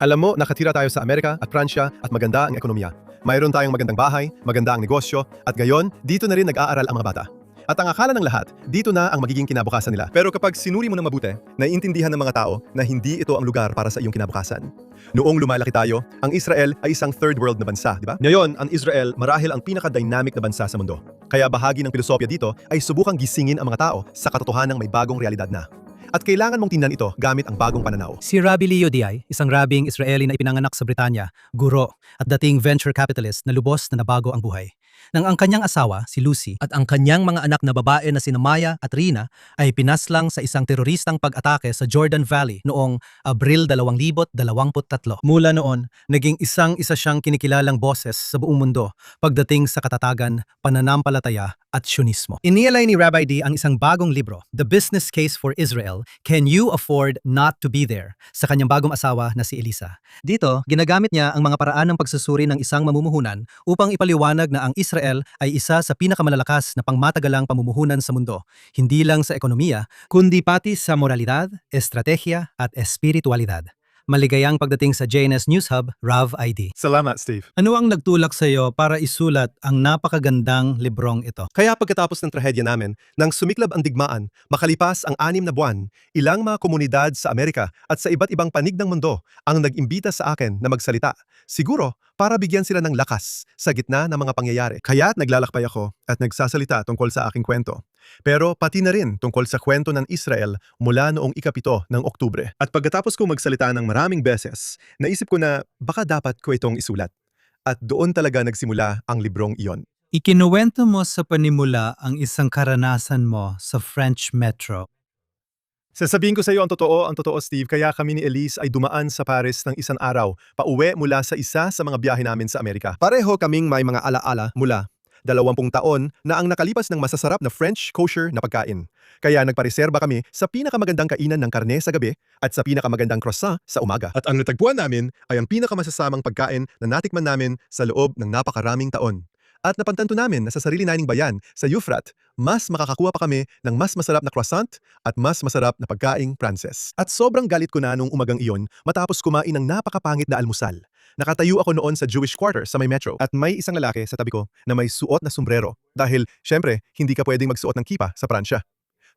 Alam mo, nakatira tayo sa Amerika at Pransya at maganda ang ekonomiya. Mayroon tayong magandang bahay, maganda ang negosyo, at gayon, dito na rin nag-aaral ang mga bata. At ang akala ng lahat, dito na ang magiging kinabukasan nila. Pero kapag sinuri mo ng mabuti, naiintindihan ng mga tao na hindi ito ang lugar para sa iyong kinabukasan. Noong lumalaki tayo, ang Israel ay isang third world na bansa, di ba? Ngayon, ang Israel marahil ang pinaka-dynamic na bansa sa mundo. Kaya bahagi ng pilosopya dito ay subukang gisingin ang mga tao sa katotohanang may bagong realidad na. At kailangan mong tingnan ito gamit ang bagong pananaw. Si Rabbi Leo Diay, isang rabing Israeli na ipinanganak sa Britanya, guro at dating venture capitalist na lubos na nabago ang buhay. Nang ang kanyang asawa, si Lucy, at ang kanyang mga anak na babae na sina Maya at Rina ay pinaslang sa isang teroristang pag-atake sa Jordan Valley noong Abril 2023. Mula noon, naging isa siyang kinikilalang boses sa buong mundo pagdating sa katatagan, pananampalataya at Sionismo. Inialay ni Rabbi D ang isang bagong libro, The Business Case for Israel, Can You Afford Not to Be There? Sa kanyang bagong asawa na si Elisa. Dito, ginagamit niya ang mga paraan ng pagsusuri ng isang mamumuhunan upang ipaliwanag na ang Israel ay isa sa pinakamalalakas na pangmatagalang pamumuhunan sa mundo, hindi lang sa ekonomiya, kundi pati sa moralidad, estratehiya at espiritualidad. Maligayang pagdating sa JNS News Hub, Rav ID. Salamat, Steve. Ano ang nagtulak sa iyo para isulat ang napakagandang librong ito? Kaya pagkatapos ng trahedya namin, nang sumiklab ang digmaan, makalipas ang 6 na buwan, ilang mga komunidad sa Amerika at sa iba't ibang panig ng mundo ang nag-imbita sa akin na magsalita. Siguro, para bigyan sila ng lakas sa gitna ng mga pangyayari. Kaya't naglalakbay ako at nagsasalita tungkol sa aking kwento. Pero pati na rin tungkol sa kwento ng Israel mula noong ika-7 ng Oktubre. At pagkatapos ko magsalita ng maraming beses, naisip ko na baka dapat ko itong isulat. At doon talaga nagsimula ang librong iyon. Ikinuwento mo sa panimula ang isang karanasan mo sa French Metro. Sasabihin ko sa iyo ang totoo Steve, kaya kami ni Elise ay dumaan sa Paris ng isang araw, pauwi mula sa isa sa mga biyahe namin sa Amerika. Pareho kaming may mga alaala mula 20 taon na ang nakalipas ng masasarap na French kosher na pagkain. Kaya nagpareserba kami sa pinakamagandang kainan ng karne sa gabi at sa pinakamagandang croissant sa umaga. At ang natagpuan namin ay ang pinakamasasamang pagkain na natikman namin sa loob ng napakaraming taon. At napantanto namin na sa sarili naming bayan, sa Euphrat, mas makakakuha pa kami ng mas masarap na croissant at mas masarap na pagkaing Pranses. At sobrang galit ko na nung umagang iyon matapos kumain ng napakapangit na almusal. Nakatayo ako noon sa Jewish Quarter sa may metro at may isang lalaki sa tabi ko na may suot na sombrero dahil, syempre, hindi ka pwedeng magsuot ng kipa sa Pransya.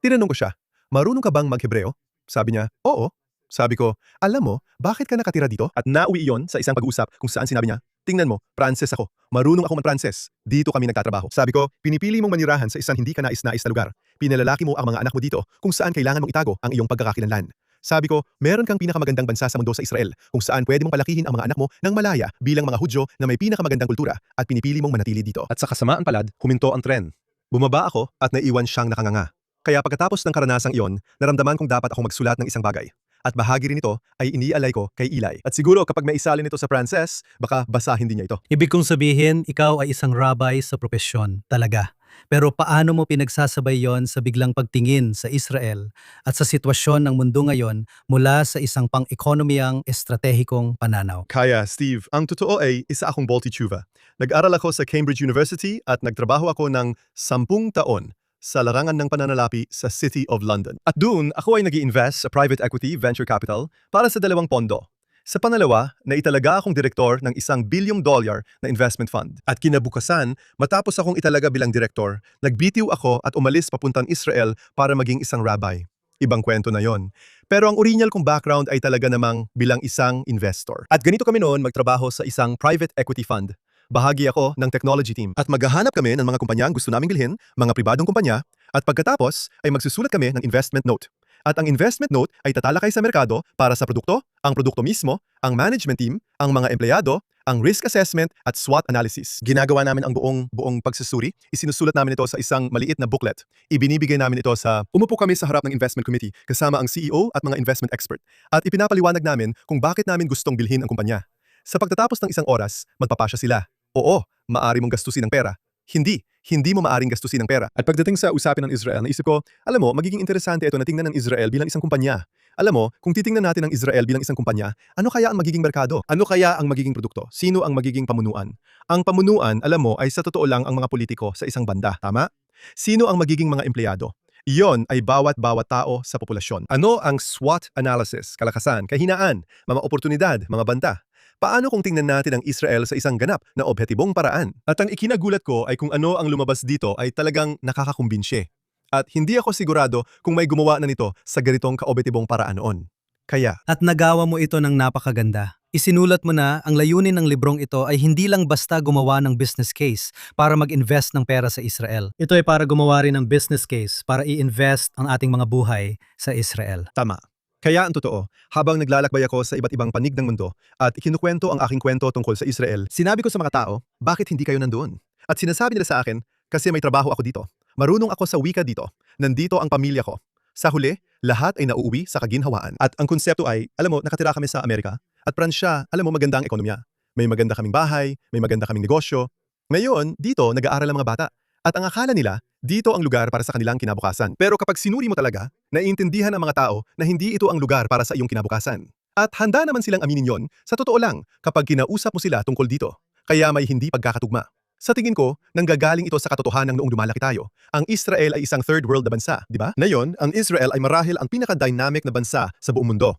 Tinanong ko siya, marunong ka bang mag-Hebreo? Sabi niya, oo. Sabi ko, alam mo, bakit ka nakatira dito? At nauwi iyon sa isang pag-usap kung saan sinabi niya, tingnan mo, Pranses ako. Marunong ako mag-Pranses. Dito kami nagtatrabaho. Sabi ko, pinipili mong manirahan sa isang hindi ka nais-nais na lugar. Pinalalaki mo ang mga anak mo dito kung saan kailangan mong itago ang iyong pagkakakilanlan. Sabi ko, meron kang pinakamagandang bansa sa mundo sa Israel kung saan pwede mong palakihin ang mga anak mo ng malaya bilang mga Hudyo na may pinakamagandang kultura at pinipili mong manatili dito. At sa kasamaan palad, huminto ang tren. Bumaba ako at naiwan siyang nakanganga. Kaya pagkatapos ng karanasang iyon, naramdaman kong dapat ako magsulat ng isang bagay. At bahagi rin ito ay inialay ko kay Eli. At siguro kapag may isalin ito sa Pranses, baka basahin din niya ito. Ibig kong sabihin, ikaw ay isang rabbi sa propesyon, talaga. Pero paano mo pinagsasabay yon sa biglang pagtingin sa Israel at sa sitwasyon ng mundo ngayon mula sa isang pang-ekonomiyang estratehikong pananaw? Kaya, Steve, ang totoo ay isa akong Bolti-Chuva. Nag-aral ako sa Cambridge University at nagtrabaho ako ng 10 taon sa larangan ng pananalapi sa City of London. At doon, ako ay nag-i-invest sa private equity venture capital para sa 2 pondo. Sa pangalawa, naitalaga akong direktor ng $1 billion na investment fund. At kinabukasan, matapos akong italaga bilang direktor, nagbitiw ako at umalis papuntang Israel para maging isang rabbi. Ibang kwento na yon. Pero ang original kong background ay talaga namang bilang isang investor. At ganito kami noon magtrabaho sa isang private equity fund. Bahagi ako ng technology team at maghahanap kami ng mga kumpanyang gusto naming bilhin, mga pribadong kumpanya, at pagkatapos ay magsusulat kami ng investment note. At ang investment note ay tatalakay sa merkado para sa produkto, ang produkto mismo, ang management team, ang mga empleyado, ang risk assessment at SWOT analysis. Ginagawa namin ang buong pagsusuri. Isinusulat namin ito sa isang maliit na booklet. Ibinibigay namin ito sa umupo kami sa harap ng investment committee kasama ang CEO at mga investment expert. At ipinapaliwanag namin kung bakit namin gustong bilhin ang kumpanya. Sa pagtatapos ng isang oras, magpapasya sila. Oo, maari mong gastusin ang pera. Hindi mo maaring gastusin ang pera. At pagdating sa usapin ng Israel, naisip ko, alam mo, magiging interesante ito na tingnan ng Israel bilang isang kumpanya. Alam mo, kung titingnan natin ang Israel bilang isang kumpanya, ano kaya ang magiging merkado? Ano kaya ang magiging produkto? Sino ang magiging pamunuan? Ang pamunuan, alam mo, ay sa totoo lang ang mga politiko sa isang banda, tama? Sino ang magiging mga empleyado? Iyon ay bawat tao sa populasyon. Ano ang SWOT analysis? Kalakasan, kahinaan, mga oportunidad, mga banta. Paano kung tingnan natin ang Israel sa isang ganap na objetibong paraan? At ang ikinagulat ko ay kung ano ang lumabas dito ay talagang nakakakumbinsye. At hindi ako sigurado kung may gumawa na nito sa ganitong kaobjetibong paraan noon. Kaya, At nagawa mo ito ng napakaganda. Isinulat mo na ang layunin ng librong ito ay hindi lang basta gumawa ng business case para mag-invest ng pera sa Israel. Ito ay para gumawa rin ng business case para i-invest ang ating mga buhay sa Israel. tama. Kaya ang totoo, habang naglalakbay ako sa iba't ibang panig ng mundo at ikinukwento ang aking kwento tungkol sa Israel, sinabi ko sa mga tao, bakit hindi kayo nandoon? At sinasabi nila sa akin, kasi may trabaho ako dito. Marunong ako sa wika dito. Nandito ang pamilya ko. Sa huli, lahat ay nauuwi sa kaginhawaan. At ang konsepto ay, alam mo, nakatira kami sa Amerika. At Pransya, alam mo, maganda ang ekonomiya. May maganda kaming bahay, may maganda kaming negosyo. Ngayon, dito, nag-aaral ang mga bata. At ang akala nila, dito ang lugar para sa kanilang kinabukasan. Pero kapag sinuri mo talaga, naiintindihan ng mga tao na hindi ito ang lugar para sa iyong kinabukasan. At handa naman silang aminin yon, sa totoo lang, kapag kinausap mo sila tungkol dito. Kaya may hindi pagkakatugma. Sa tingin ko, nanggagaling ito sa katotohanan noong lumalaki tayo. Ang Israel ay isang third world na bansa, di ba? Ngayon, ang Israel ay marahil ang pinaka-dynamic na bansa sa buong mundo.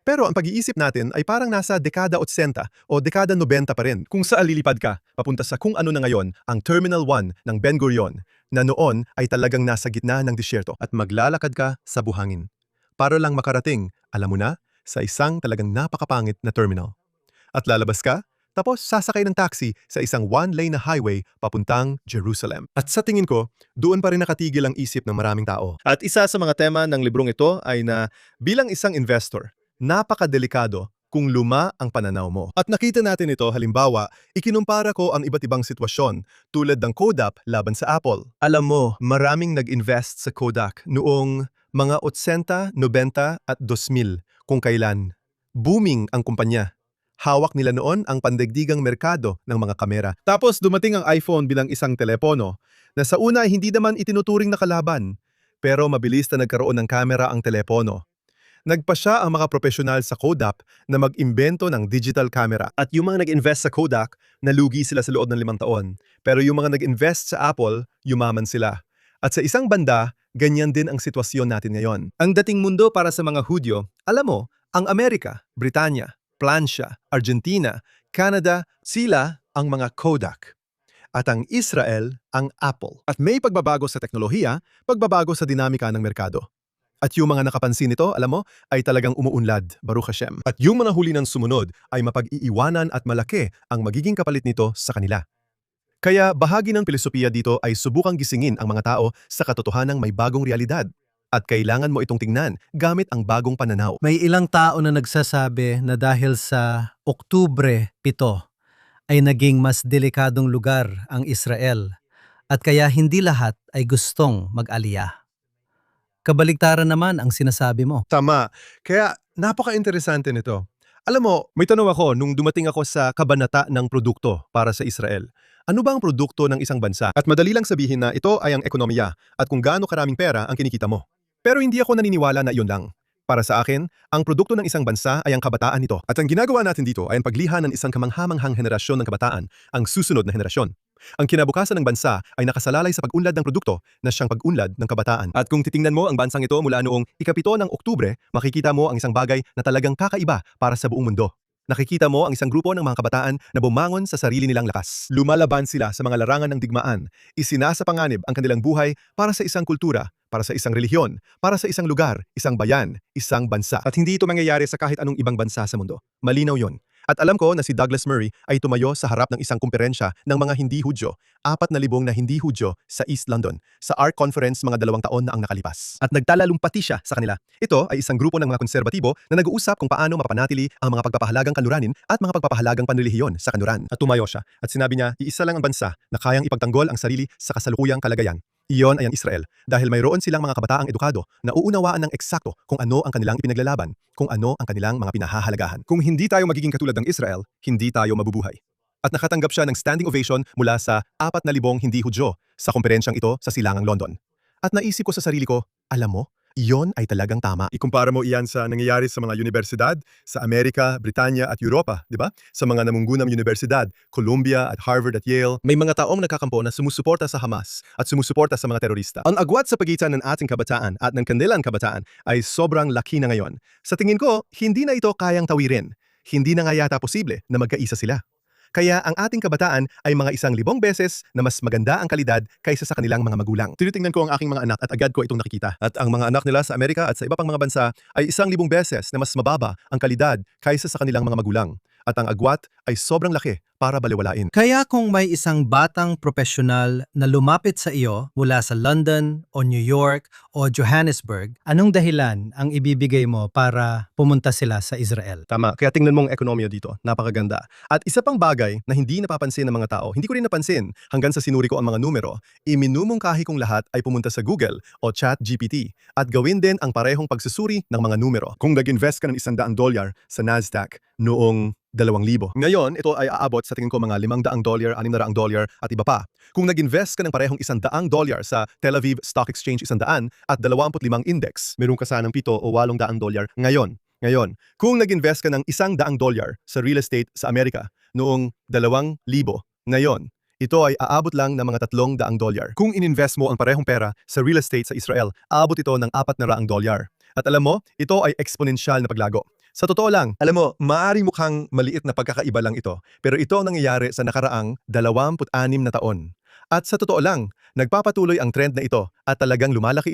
Pero ang pag-iisip natin ay parang nasa dekada 80 o dekada 90 pa rin kung saan lilipad ka papunta sa kung ano na ngayon ang Terminal 1 ng Ben Gurion na noon ay talagang nasa gitna ng disyerto at maglalakad ka sa buhangin. Para lang makarating, alam mo na, sa isang talagang napakapangit na terminal. At lalabas ka, tapos sasakay ng taxi sa isang one-lane na highway papuntang Jerusalem. At sa tingin ko, doon pa rin nakatigil ang isip ng maraming tao. At isa sa mga tema ng librong ito ay na bilang isang investor, napakadelikado kung luma ang pananaw mo. At nakita natin ito halimbawa, ikinumpara ko ang iba't ibang sitwasyon tulad ng Kodak laban sa Apple. Alam mo, maraming nag-invest sa Kodak noong mga 80, 90 at 2000 kung kailan. Booming ang kumpanya. Hawak nila noon ang pandaigdigang merkado ng mga kamera. Tapos dumating ang iPhone bilang isang telepono na sa una ay hindi naman itinuturing na kalaban, pero mabilis na nagkaroon ng kamera ang telepono. Nagpa siya ang mga profesional sa Kodak na mag-imbento ng digital camera. At yung mga nag-invest sa Kodak, nalugi sila sa loob ng 5 taon. Pero yung mga nag-invest sa Apple, yumaman sila. At sa isang banda, ganyan din ang sitwasyon natin ngayon. Ang dating mundo para sa mga Hudyo, alam mo, ang Amerika, Britanya, Pransya, Argentina, Canada, sila ang mga Kodak. At ang Israel, ang Apple. At may pagbabago sa teknolohiya, pagbabago sa dinamika ng merkado. At yung mga nakapansin nito, alam mo, ay talagang umuunlad, Baruch Hashem. At yung mga huli ng sumunod ay mapag-iiwanan at malaki ang magiging kapalit nito sa kanila. Kaya bahagi ng filosofiya dito ay subukang gisingin ang mga tao sa katotohanang may bagong realidad. At kailangan mo itong tingnan gamit ang bagong pananaw. May ilang tao na nagsasabi na dahil sa Oktubre 7 ay naging mas delikadong lugar ang Israel at kaya hindi lahat ay gustong mag-aliyah. Kabaligtaran naman ang sinasabi mo. Tama. Kaya napaka-interesante nito. Alam mo, may tanong ako nung dumating ako sa kabanata ng produkto para sa Israel. Ano ba ang produkto ng isang bansa? At madali lang sabihin na ito ay ang ekonomiya at kung gaano karaming pera ang kinikita mo. Pero hindi ako naniniwala na iyon lang. Para sa akin, ang produkto ng isang bansa ay ang kabataan nito. At ang ginagawa natin dito ay ang pagliha ng isang kamanghamanghang henerasyon ng kabataan, ang susunod na henerasyon. Ang kinabukasan ng bansa ay nakasalalay sa pag-unlad ng produkto na siyang pag-unlad ng kabataan. At kung titingnan mo ang bansang ito mula noong ika-7 ng Oktubre, makikita mo ang isang bagay na talagang kakaiba para sa buong mundo. Nakikita mo ang isang grupo ng mga kabataan na bumangon sa sarili nilang lakas. Lumalaban sila sa mga larangan ng digmaan. Isinasapanganib ang kanilang buhay para sa isang kultura, para sa isang relihiyon, para sa isang lugar, isang bayan, isang bansa. At hindi ito mangyayari sa kahit anong ibang bansa sa mundo. Malinaw yon. At alam ko na si Douglas Murray ay tumayo sa harap ng isang kumperensya ng mga hindi Hudyo, 4,000 na hindi Hudyo sa East London, sa ARC Conference mga 2 taon na ang nakalipas. At nagtalalumpati siya sa kanila. Ito ay isang grupo ng mga konserbatibo na nag-uusap kung paano mapapanatili ang mga pagpapahalagang kanluranin at mga pagpapahalagang panrelihiyon sa kanluran. At tumayo siya at sinabi niya, iisa lang ang bansa na kayang ipagtanggol ang sarili sa kasalukuyang kalagayan. Iyon ay ang Israel dahil mayroon silang mga kabataang edukado na uunawaan ng eksakto kung ano ang kanilang ipinaglalaban, kung ano ang kanilang mga pinahahalagahan. Kung hindi tayo magiging katulad ng Israel, hindi tayo mabubuhay. At nakatanggap siya ng standing ovation mula sa 4,000 hindi Hudyo sa komperensyang ito sa Silangang London. At naisip ko sa sarili ko, alam mo, iyon ay talagang tama. Ikumpara mo iyan sa nangyayari sa mga universidad sa Amerika, Britanya at Europa, di ba? Sa mga namunggunang universidad, Columbia at Harvard at Yale, may mga taong nagkakampo na sumusuporta sa Hamas at sumusuporta sa mga terorista. Ang agwat sa pagitan ng ating kabataan at ng kanilang kabataan ay sobrang laki na ngayon. Sa tingin ko, hindi na ito kayang tawirin. Hindi na nga yata posible na magkaisa sila. Kaya ang ating kabataan ay mga 1,000 beses na mas maganda ang kalidad kaysa sa kanilang mga magulang. Tinitingnan ko ang aking mga anak at agad ko itong nakikita. At ang mga anak nila sa Amerika at sa iba pang mga bansa ay 1,000 beses na mas mababa ang kalidad kaysa sa kanilang mga magulang. At ang agwat ay sobrang laki para baliwalain. Kaya kung may isang batang profesional na lumapit sa iyo mula sa London o New York o Johannesburg, anong dahilan ang ibibigay mo para pumunta sila sa Israel? Tama, kaya tingnan mong ekonomiya dito, napakaganda. At isa pang bagay na hindi napapansin ng mga tao, hindi ko rin napansin hanggang sa sinuri ko ang mga numero, iminumungkahi kong lahat ay pumunta sa Google o ChatGPT at gawin din ang parehong pagsusuri ng mga numero. Kung nag-invest ka ng $100 sa Nasdaq noong 2,000. Ngayon, ito ay aabot sa tingin ko mga $500, $600 at iba pa. Kung nag-invest ka ng parehong $100 sa Tel Aviv Stock Exchange 100 at 25 index, meron ka sanang $7 o $800 Ngayon, kung nag-invest ka ng $100 sa real estate sa Amerika noong 2,000, ngayon, ito ay aabot lang ng mga $300. Kung ininvest mo ang parehong pera sa real estate sa Israel, aabot ito ng $400. At alam mo, ito ay exponential na paglago. Sa totoo lang, alam mo, maaari mukhang maliit na pagkakaiba lang ito, pero ito ang nangyayari sa nakaraang 26 na taon. At sa totoo lang, nagpapatuloy ang trend na ito at talagang lumalago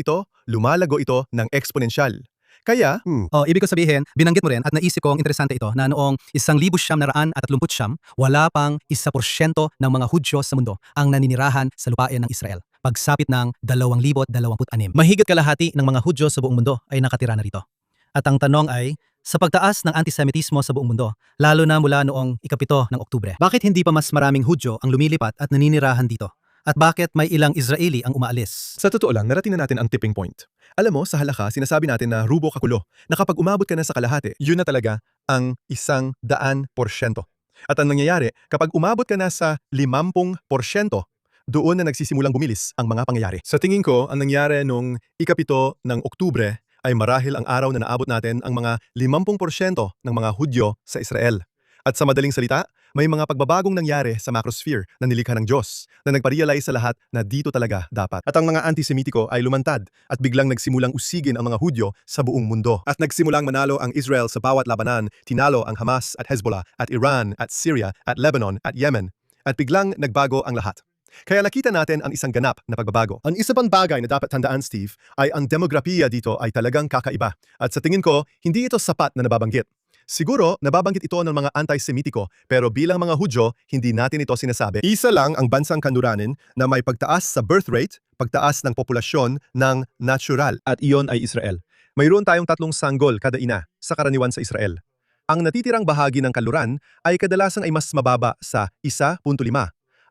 ito ng exponential. Kaya, Ibig ko sabihin, binanggit mo rin at naisip ko ang interesante ito na noong 1939, wala pang 1% ng mga Hudyo sa mundo ang naninirahan sa lupain ng Israel. Pagsapit ng 2026, mahigit kalahati ng mga Hudyo sa buong mundo ay nakatira na rito. At ang tanong ay, sa pagtaas ng antisemitismo sa buong mundo, lalo na mula noong ika-7 ng Oktubre, bakit hindi pa mas maraming Hudyo ang lumilipat at naninirahan dito? At bakit may ilang Israeli ang umaalis? sa totoo lang, narating na natin ang tipping point. Alam mo, sa halaka, sinasabi natin na rubo kakulo, na kapag umabot ka na sa kalahati, yun na talaga ang 100%. At ang nangyayari, kapag umabot ka na sa 50%, doon na nagsisimulang bumilis ang mga pangyayari. Sa tingin ko, ang nangyari nung ika-7 ng Oktubre ay marahil ang araw na naabot natin ang mga 50% ng mga Hudyo sa Israel. At sa madaling salita, may mga pagbabagong nangyari sa macrosphere na nilikha ng Diyos na nagparealize sa lahat na dito talaga dapat. At ang mga antisemitiko ay lumantad at biglang nagsimulang usigin ang mga Hudyo sa buong mundo. At nagsimulang manalo ang Israel sa bawat labanan, tinalo ang Hamas at Hezbollah at Iran at Syria at Lebanon at Yemen. At biglang nagbago ang lahat. Kaya nakita natin ang isang ganap na pagbabago. Ang isa pang bagay na dapat tandaan, Steve, ay ang demografiya dito ay talagang kakaiba. At sa tingin ko, hindi ito sapat na nababanggit. Siguro, nababanggit ito ng mga anti-Semitiko, pero bilang mga Hudyo, hindi natin ito sinasabi. Isa lang ang bansang kanluranin na may pagtaas sa birth rate, pagtaas ng populasyon ng natural, at iyon ay Israel. Mayroon tayong 3 sanggol kada ina sa karaniwan sa Israel. Ang natitirang bahagi ng kanluran ay kadalasan ay mas mababa sa 1.5.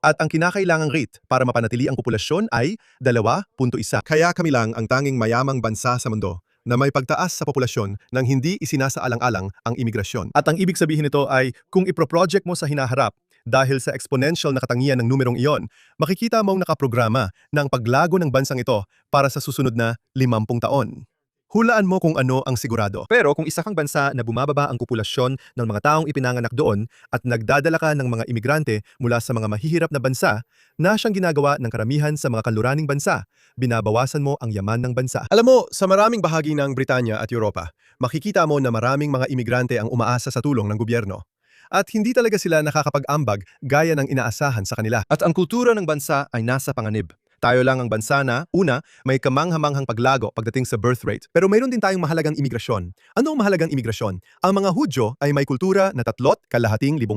At ang kinakailangang rate para mapanatili ang populasyon ay 2.1. Kaya kami lang ang tanging mayamang bansa sa mundo na may pagtaas sa populasyon nang hindi isinasaalang-alang ang imigrasyon. At ang ibig sabihin nito ay kung iproproject mo sa hinaharap dahil sa exponential na katangian ng numerong iyon, makikita mong nakaprograma ng paglago ng bansang ito para sa susunod na 50 taon. Hulaan mo kung ano ang sigurado. Pero kung isa kang bansa na bumababa ang populasyon ng mga taong ipinanganak doon at nagdadala ka ng mga imigrante mula sa mga mahihirap na bansa, na siyang ginagawa ng karamihan sa mga kanluraning bansa, binabawasan mo ang yaman ng bansa. Alam mo, sa maraming bahagi ng Britanya at Europa, makikita mo na maraming mga imigrante ang umaasa sa tulong ng gobyerno. At hindi talaga sila nakakapag-ambag gaya ng inaasahan sa kanila. At ang kultura ng bansa ay nasa panganib. Tayo lang ang bansa na, una, may kamanghamanghang paglago pagdating sa birth rate. Pero mayroon din tayong mahalagang imigrasyon. Ano ang mahalagang imigrasyon? Ang mga Hudyo ay may kultura na 3,500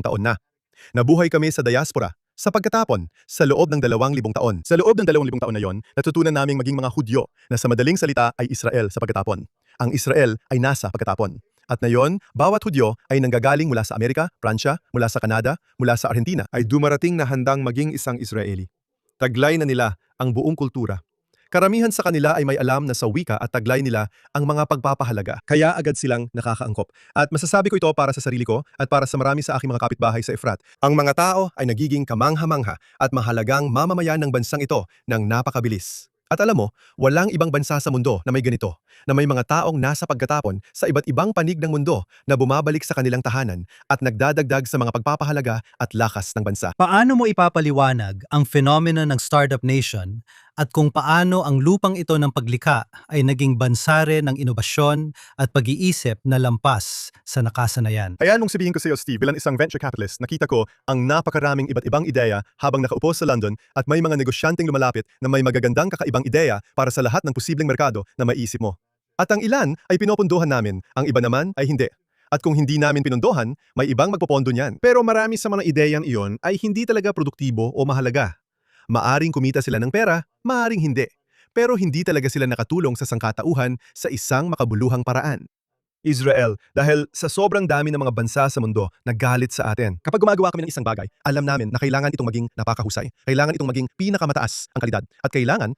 taon na. Nabuhay kami sa diaspora, sa pagkatapon, sa loob ng 2,000 taon. Sa loob ng 2,000 taon na yon, natutunan naming maging mga Hudyo na sa madaling salita ay Israel sa pagkatapon. Ang Israel ay nasa pagkatapon. At ngayon, bawat Hudyo ay nanggagaling mula sa Amerika, Pransya, mula sa Canada, mula sa Argentina, ay dumarating na handang maging isang Israeli. Taglay na nila ang buong kultura. Karamihan sa kanila ay may alam na sa wika at taglay nila ang mga pagpapahalaga. Kaya agad silang nakakaangkop. At masasabi ko ito para sa sarili ko at para sa marami sa aking mga kapitbahay sa Efrat. Ang mga tao ay nagiging kamangha-mangha at mahalagang mamamayan ng bansang ito ng napakabilis. At alam mo, walang ibang bansa sa mundo na may ganito. na may mga taong nasa pagkatapon sa iba't ibang panig ng mundo na bumabalik sa kanilang tahanan at nagdadagdag sa mga pagpapahalaga at lakas ng bansa. Paano mo ipapaliwanag ang fenomena ng Startup Nation at kung paano ang lupang ito ng paglikha ay naging bansare ng inobasyon at pag-iisip na lampas sa nakasanayan? Kaya nung sabihin ko sa iyo, Steve, bilang isang venture capitalist, nakita ko ang napakaraming iba't ibang ideya habang nakaupo sa London at may mga negosyanteng lumalapit na may magagandang kakaibang ideya para sa lahat ng posibleng merkado na maiisip mo. At ang ilan ay pinopondohan namin, ang iba naman ay hindi. At kung hindi namin pinondohan, may ibang magpopondo niyan. Pero marami sa mga ideyang iyon ay hindi talaga produktibo o mahalaga. Maaring kumita sila ng pera, maaring hindi. Pero hindi talaga sila nakatulong sa sangkatauhan sa isang makabuluhang paraan. Israel, dahil sa sobrang dami ng mga bansa sa mundo na galit sa atin. Kapag gumagawa kami ng isang bagay, alam namin na kailangan itong maging napakahusay, kailangan itong maging pinakamataas ang kalidad, at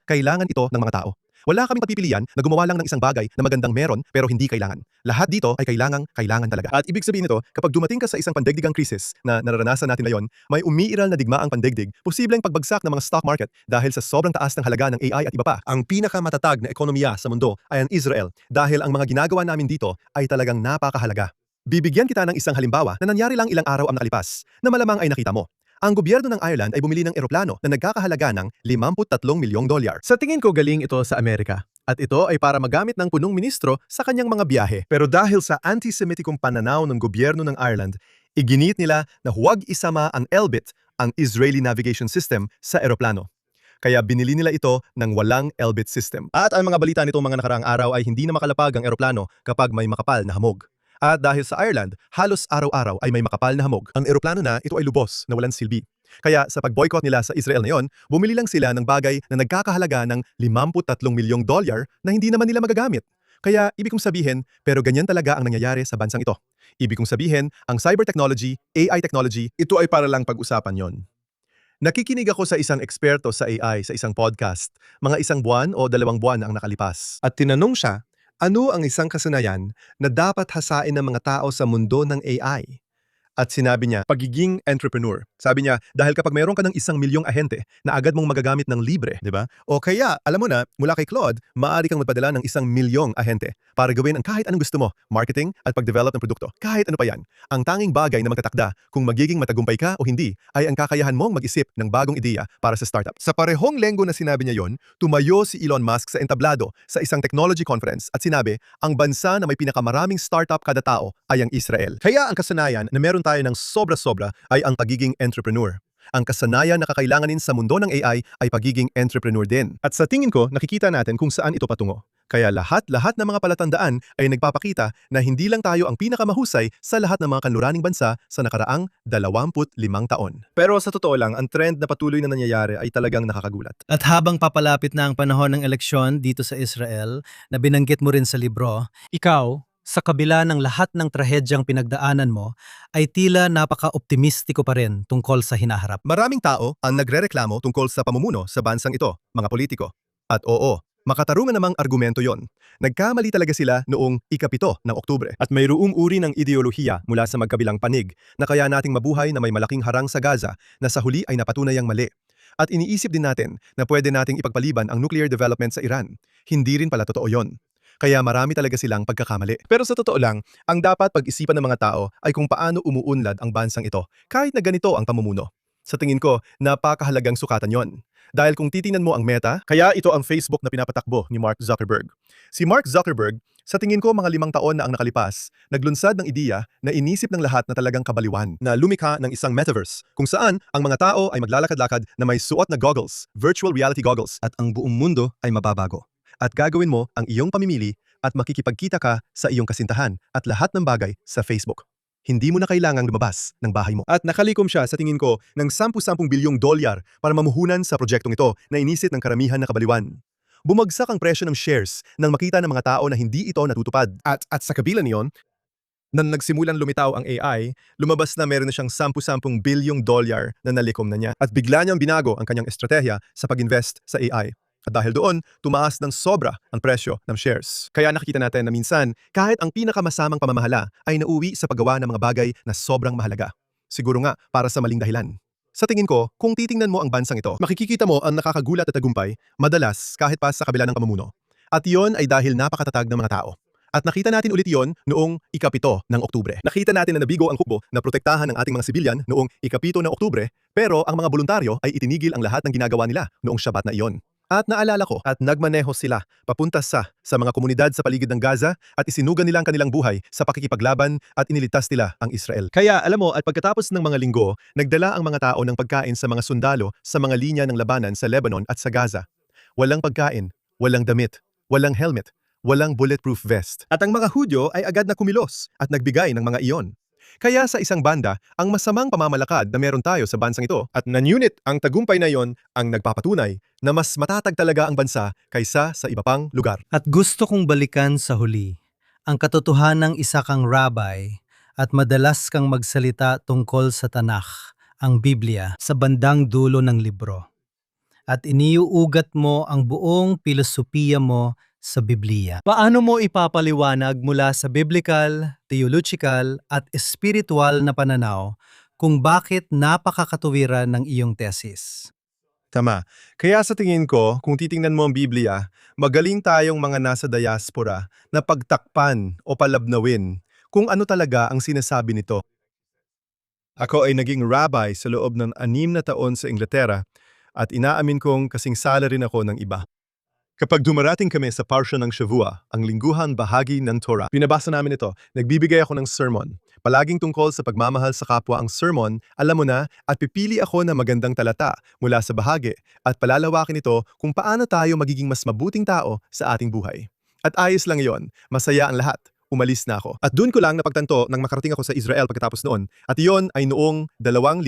kailangan ito ng mga tao. Wala kaming pagpipilian na gumawa lang ng isang bagay na magandang meron pero hindi kailangan. Lahat dito ay kailangan talaga. At ibig sabihin nito, kapag dumating ka sa isang pandaigdigang krisis na nararanasan natin ngayon, may umiiral na digmaang pandaigdig, posibleng pagbagsak ng mga stock market dahil sa sobrang taas ng halaga ng AI at iba pa. Ang pinakamatatag na ekonomiya sa mundo ay ang Israel dahil ang mga ginagawa namin dito ay talagang napakahalaga. Bibigyan kita ng isang halimbawa na nangyari lang ilang araw ang nakalipas na malamang ay nakita mo. Ang gobyerno ng Ireland ay bumili ng eroplano na nagkakahalaga ng $53 milyong. Sa tingin ko galing ito sa Amerika. At ito ay para magamit ng punong ministro sa kanyang mga biyahe. Pero dahil sa anti-Semitikong pananaw ng gobyerno ng Ireland, iginit nila na huwag isama ang Elbit, ang Israeli Navigation System, sa eroplano. Kaya binili nila ito ng walang Elbit system. At ang mga balita nitong mga nakaraang araw ay hindi na makalapag ang eroplano kapag may makapal na hamog. At dahil sa Ireland, halos araw-araw ay may makapal na hamog. Ang eroplano na ito ay lubos na walang silbi. Kaya sa pag-boycott nila sa Israel ngayon, bumili lang sila ng bagay na nagkakahalaga ng $53 milyong na hindi naman nila magagamit. Kaya ibig kong sabihin, pero ganyan talaga ang nangyayari sa bansang ito. Ibig kong sabihin, ang cyber technology, AI technology, ito ay para lang pag-usapan yon. Nakikinig ako sa isang eksperto sa AI sa isang podcast, mga 1 buwan o 2 buwan ang nakalipas. At tinanong siya, ano ang isang kasanayan na dapat hasain ng mga tao sa mundo ng AI? At sinabi niya, pagiging entrepreneur. Sabi niya, dahil kapag mayroon ka ng 1 milyong ahente na agad mong magagamit ng libre, di ba? O kaya, alam mo na, mula kay Claude, maaari kang magpadala ng 1 milyong ahente para gawin ang kahit anong gusto mo, marketing at pag-develop ng produkto. Kahit ano pa yan. Ang tanging bagay na magtatakda kung magiging matagumpay ka o hindi ay ang kakayahan mong mag-isip ng bagong ideya para sa startup. Sa parehong lenggo na sinabi niya yon, tumayo si Elon Musk sa entablado sa isang technology conference at sinabi, ang bansa na may pinakamaraming startup kada tao ay ang Israel. Kaya ang kasanayan na meron tayo ng sobra-sobra ay ang pagiging entrepreneur. Ang kasanayan na kakailanganin sa mundo ng AI ay pagiging entrepreneur din. At sa tingin ko, nakikita natin kung saan ito patungo. Kaya lahat ng mga palatandaan ay nagpapakita na hindi lang tayo ang pinakamahusay sa lahat ng mga kanluraning bansa sa nakaraang 25 taon. Pero sa totoo lang, ang trend na patuloy na nangyayari ay talagang nakakagulat. At habang papalapit na ang panahon ng eleksyon dito sa Israel, na binanggit mo rin sa libro, ikaw, sa kabila ng lahat ng trahedyang pinagdaanan mo, ay tila napaka-optimistiko pa rin tungkol sa hinaharap. Maraming tao ang nagrereklamo tungkol sa pamumuno sa bansang ito, mga politiko. At oo, makatarungan namang argumento yon. Nagkamali talaga sila noong ika-7 ng Oktubre. At mayroong uri ng ideolohiya mula sa magkabilang panig na kaya nating mabuhay na may malaking harang sa Gaza na sa huli ay napatunayang mali. At iniisip din natin na pwede nating ipagpaliban ang nuclear development sa Iran. Hindi rin pala totoo yon. Kaya marami talaga silang pagkakamali. Pero sa totoo lang, ang dapat pag-isipan ng mga tao ay kung paano umuunlad ang bansang ito kahit na ganito ang pamumuno. Sa tingin ko, napakahalagang sukatan yon. Dahil kung titingnan mo ang Meta, kaya ito ang Facebook na pinapatakbo ni Mark Zuckerberg. Si Mark Zuckerberg, sa tingin ko mga 5 taon na ang nakalipas, naglunsad ng ideya na inisip ng lahat na talagang kabaliwan, na lumikha ng isang metaverse, kung saan ang mga tao ay maglalakad-lakad na may suot na goggles, virtual reality goggles, at ang buong mundo ay mababago. At gagawin mo ang iyong pamimili at makikipagkita ka sa iyong kasintahan at lahat ng bagay sa Facebook. Hindi mo na kailangang lumabas ng bahay mo. At nakalikom siya sa tingin ko ng $10 bilyong para mamuhunan sa proyektong ito na inisit ng karamihan na kabaliwan. Bumagsak ang presyo ng shares nang makita ng mga tao na hindi ito natutupad. At sa kabila niyon, nang nagsimulang lumitaw ang AI, lumabas na meron na siyang $10 bilyong na nalikom na niya. At bigla niyang binago ang kanyang estratehiya sa pag-invest sa AI. At dahil doon, tumaas ng sobra ang presyo ng shares. Kaya nakikita natin na minsan, kahit ang pinakamasamang pamamahala ay nauwi sa paggawa ng mga bagay na sobrang mahalaga. Siguro nga para sa maling dahilan. Sa tingin ko, kung titingnan mo ang bansang ito, makikita mo ang nakakagulat at tagumpay, madalas kahit pa sa kabila ng pamumuno. At iyon ay dahil napakatatag ng mga tao. At nakita natin ulit iyon noong ikapito ng Oktubre. Nakita natin na nabigo ang hukbo na protektahan ng ating mga sibilyan noong ikapito ng Oktubre, pero ang mga voluntaryo ay itinigil ang lahat ng ginagawa nila noong Shabat na iyon. At naalala ko at nagmaneho sila papunta sa mga komunidad sa paligid ng Gaza at isinugan nila ang kanilang buhay sa pakikipaglaban at iniligtas nila ang Israel. Kaya alam mo at pagkatapos ng mga linggo, nagdala ang mga tao ng pagkain sa mga sundalo sa mga linya ng labanan sa Lebanon at sa Gaza. Walang pagkain, walang damit, walang helmet, walang bulletproof vest. At ang mga Hudyo ay agad na kumilos at nagbigay ng mga iyon. Kaya sa isang banda, ang masamang pamamalakad na meron tayo sa bansang ito at nanunit ang tagumpay na iyon ang nagpapatunay na mas matatag talaga ang bansa kaysa sa iba pang lugar. At gusto kong balikan sa huli ang katotohanang isa kang rabbi at madalas kang magsalita tungkol sa Tanakh, ang Biblia, sa bandang dulo ng libro. At iniuugat mo ang buong filosofiya mo sa Biblia. Paano mo ipapaliwanag mula sa biblical, theological at spiritual na pananaw kung bakit napakakatuwiran ng iyong tesis? Tama. Kaya sa tingin ko, kung titingnan mo ang Biblia, magaling tayong mga nasa diaspora na pagtakpan o palabnawin kung ano talaga ang sinasabi nito. Ako ay naging rabbi sa loob ng 6 na taon sa Inglaterra at inaamin kong kasing sala rin ako ng iba. Kapag dumarating kami sa parsya ng Shavua, ang lingguhan bahagi ng Torah, pinabasa namin ito, nagbibigay ako ng sermon. Palaging tungkol sa pagmamahal sa kapwa ang sermon, alam mo na, at pipili ako ng magandang talata mula sa bahagi at palalawakin ito kung paano tayo magiging mas mabuting tao sa ating buhay. At ayos lang iyon, masaya ang lahat. Umalis na ako. At doon ko lang napagtanto nang makarating ako sa Israel pagkatapos noon. At iyon ay noong 2014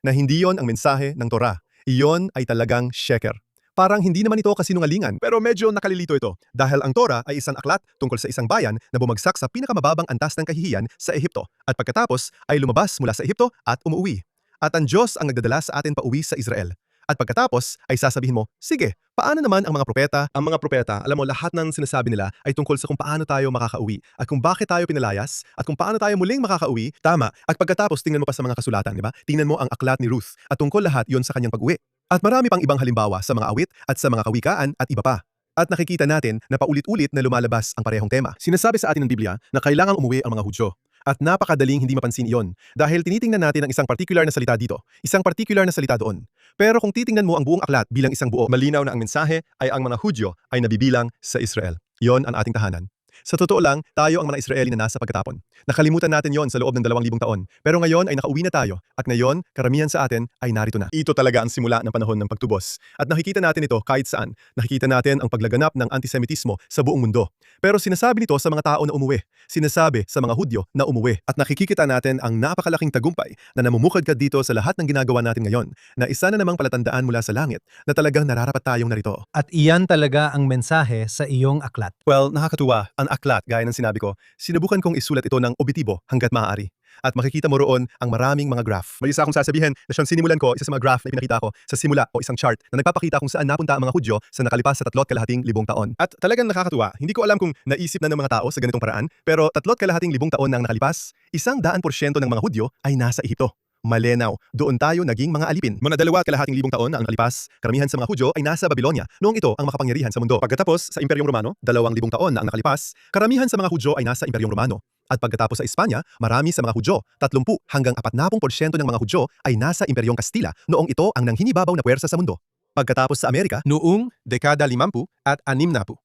na hindi yon ang mensahe ng Torah. Iyon ay talagang sheker. Parang hindi naman ito kasinungalingan, pero medyo nakalilito ito dahil ang Torah ay isang aklat tungkol sa isang bayan na bumagsak sa pinakamababang antas ng kahihiyan sa Ehipto at pagkatapos ay lumabas mula sa Ehipto at umuwi. At ang Diyos ang nagdadala sa atin pauwi sa Israel. At pagkatapos ay sasabihin mo, sige, paano naman ang mga propeta? Ang mga propeta, alam mo lahat ng sinasabi nila ay tungkol sa kung paano tayo makakauwi at kung bakit tayo pinalayas at kung paano tayo muling makakauwi. Tama. At pagkatapos tingnan mo pa sa mga kasulatan, di ba? Tingnan mo ang aklat ni Ruth at tungkol lahat yon sa kanyang pag-uwi. At marami pang ibang halimbawa sa mga awit at sa mga kawikaan at iba pa. At nakikita natin na paulit-ulit na lumalabas ang parehong tema. Sinasabi sa atin ng Biblia na kailangang umuwi ang mga Hudyo. At napakadaling hindi mapansin iyon dahil tinitingnan natin ang isang particular na salita dito, isang particular na salita doon. Pero kung titingnan mo ang buong aklat bilang isang buo, malinaw na ang mensahe ay ang mga Hudyo ay nabibilang sa Israel. Yon ang ating tahanan. Sa totoo lang, tayo ang mga Israeli na nasa pagkatapon. Nakalimutan natin yon sa loob ng 2,000 taon. Pero ngayon ay nakauwi na tayo. At ngayon, karamihan sa atin ay narito na. Ito talaga ang simula ng panahon ng pagtubos. At nakikita natin ito kahit saan. Nakikita natin ang paglaganap ng antisemitismo sa buong mundo. Pero sinasabi nito sa mga tao na umuwi. Sinasabi sa mga Hudyo na umuwi. At nakikita natin ang napakalaking tagumpay na namumukadkad dito sa lahat ng ginagawa natin ngayon. Na isa na namang palatandaan mula sa langit na talagang nararapat tayong narito. At iyan talaga ang mensahe sa iyong aklat. Well, nakakatuwa. Ang aklat, gaya ng sinabi ko, sinubukan kong isulat ito ng objektibo hanggat maaari. At makikita mo roon ang maraming mga graph. May isa akong sasabihin na siyang sinimulan ko, isa sa mga graph na ipinakita ko sa simula o isang chart na nagpapakita kung saan napunta ang mga Hudyo sa nakalipas sa 3,500 taon. At talagang nakakatuwa, hindi ko alam kung naisip na ng mga tao sa ganitong paraan, pero 3,500 taon na ang nakalipas, 100% ng mga Hudyo ay nasa Ehipto. Malenaw, doon tayo naging mga alipin. Mga 2,500 taon na ang nakalipas, karamihan sa mga Hudyo ay nasa Babylonia, noong ito ang makapangyarihan sa mundo. Pagkatapos sa Imperyong Romano, 2,000 taon na ang nakalipas, karamihan sa mga Hudyo ay nasa Imperyong Romano. At pagkatapos sa Espanya, marami sa mga Hudyo, 30 hanggang 40% ng mga Hudyo ay nasa Imperyong Kastila, noong ito ang nanghinibabaw na puwersa sa mundo. Pagkatapos sa Amerika, noong dekada 50 at 60.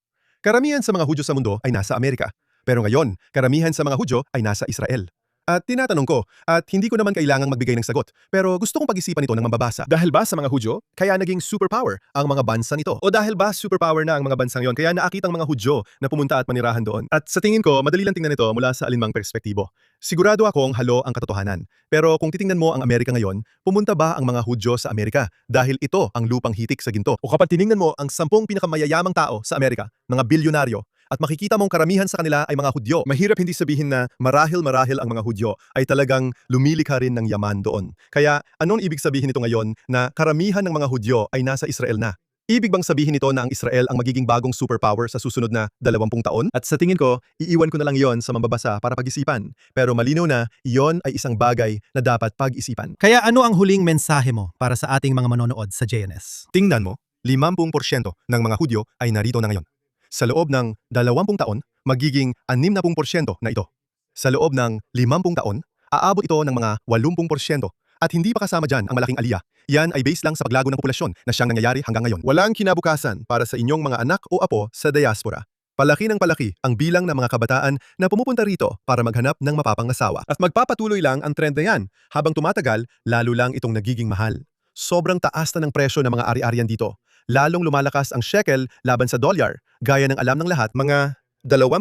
Karamihan sa mga Hudyo sa mundo ay nasa Amerika. Pero ngayon, karamihan sa mga Hudyo ay nasa Israel. At tinatanong ko, at hindi ko naman kailangang magbigay ng sagot, pero gusto kong pag-isipan ito ng mambabasa. Dahil ba sa mga Hudyo, kaya naging superpower ang mga bansa nito? O dahil ba superpower na ang mga bansang yon, kaya naakitang mga Hudyo na pumunta at manirahan doon? At sa tingin ko, madali lang tingnan ito mula sa alinmang perspektibo. Sigurado akong halo ang katotohanan. Pero kung titingnan mo ang Amerika ngayon, pumunta ba ang mga Hudyo sa Amerika? Dahil ito ang lupang hitik sa ginto. O kapag tiningnan mo ang 10 pinakamayayamang tao sa Amerika, mga bilyonaryo, at makikita mong karamihan sa kanila ay mga Hudyo. Mahirap hindi sabihin na marahil-marahil ang mga Hudyo ay talagang lumilikha rin ng yaman doon. Kaya anong ibig sabihin nito ngayon na karamihan ng mga Hudyo ay nasa Israel na? Ibig bang sabihin nito na ang Israel ang magiging bagong superpower sa susunod na 20 taon? At sa tingin ko, iiwan ko na lang yon sa mambabasa para pag-isipan. Pero malinaw na iyon ay isang bagay na dapat pag-isipan. Kaya ano ang huling mensahe mo para sa ating mga manonood sa JNS? Tingnan mo, 50% ng mga Hudyo ay narito na ngayon. Sa loob ng 20 taon, magiging 60% na ito. Sa loob ng 50 taon, aabot ito ng mga 80%. At hindi pa kasama dyan ang malaking aliyah. Yan ay base lang sa paglago ng populasyon na siyang nangyayari hanggang ngayon. Walang kinabukasan para sa inyong mga anak o apo sa diaspora. Palaki ng palaki ang bilang ng mga kabataan na pumupunta rito para maghanap ng mapapangasawa. At magpapatuloy lang ang trend na yan. Habang tumatagal, lalo lang itong nagiging mahal. Sobrang taas na ng presyo ng mga ari-arian dito. Lalong lumalakas ang shekel laban sa dolyar, gaya ng alam ng lahat, mga 20%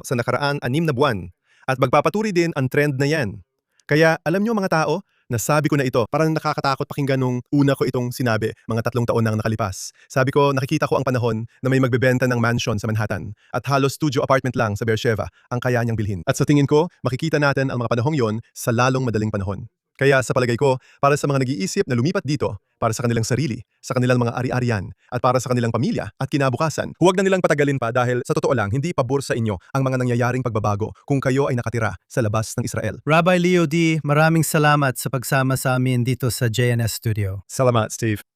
sa nakaraan 6 na buwan. At magpapatuloy din ang trend na yan. Kaya alam nyo mga tao, nasabi ko na ito, parang nakakatakot pakinggan nung una ko itong sinabi, mga 3 taon nang nakalipas. Sabi ko, nakikita ko ang panahon na may magbebenta ng mansion sa Manhattan at halos studio apartment lang sa Beersheba ang kaya niyang bilhin. At sa tingin ko, makikita natin ang mga panahong yon sa lalong madaling panahon. Kaya sa palagay ko, para sa mga nag-iisip na lumipat dito, para sa kanilang sarili, sa kanilang mga ari-arian, at para sa kanilang pamilya at kinabukasan, huwag na nilang patagalin pa dahil sa totoo lang, hindi pabor sa inyo ang mga nangyayaring pagbabago kung kayo ay nakatira sa labas ng Israel. Rabbi Leo D., maraming salamat sa pagsama sa amin dito sa JNS Studio. Salamat, Steve.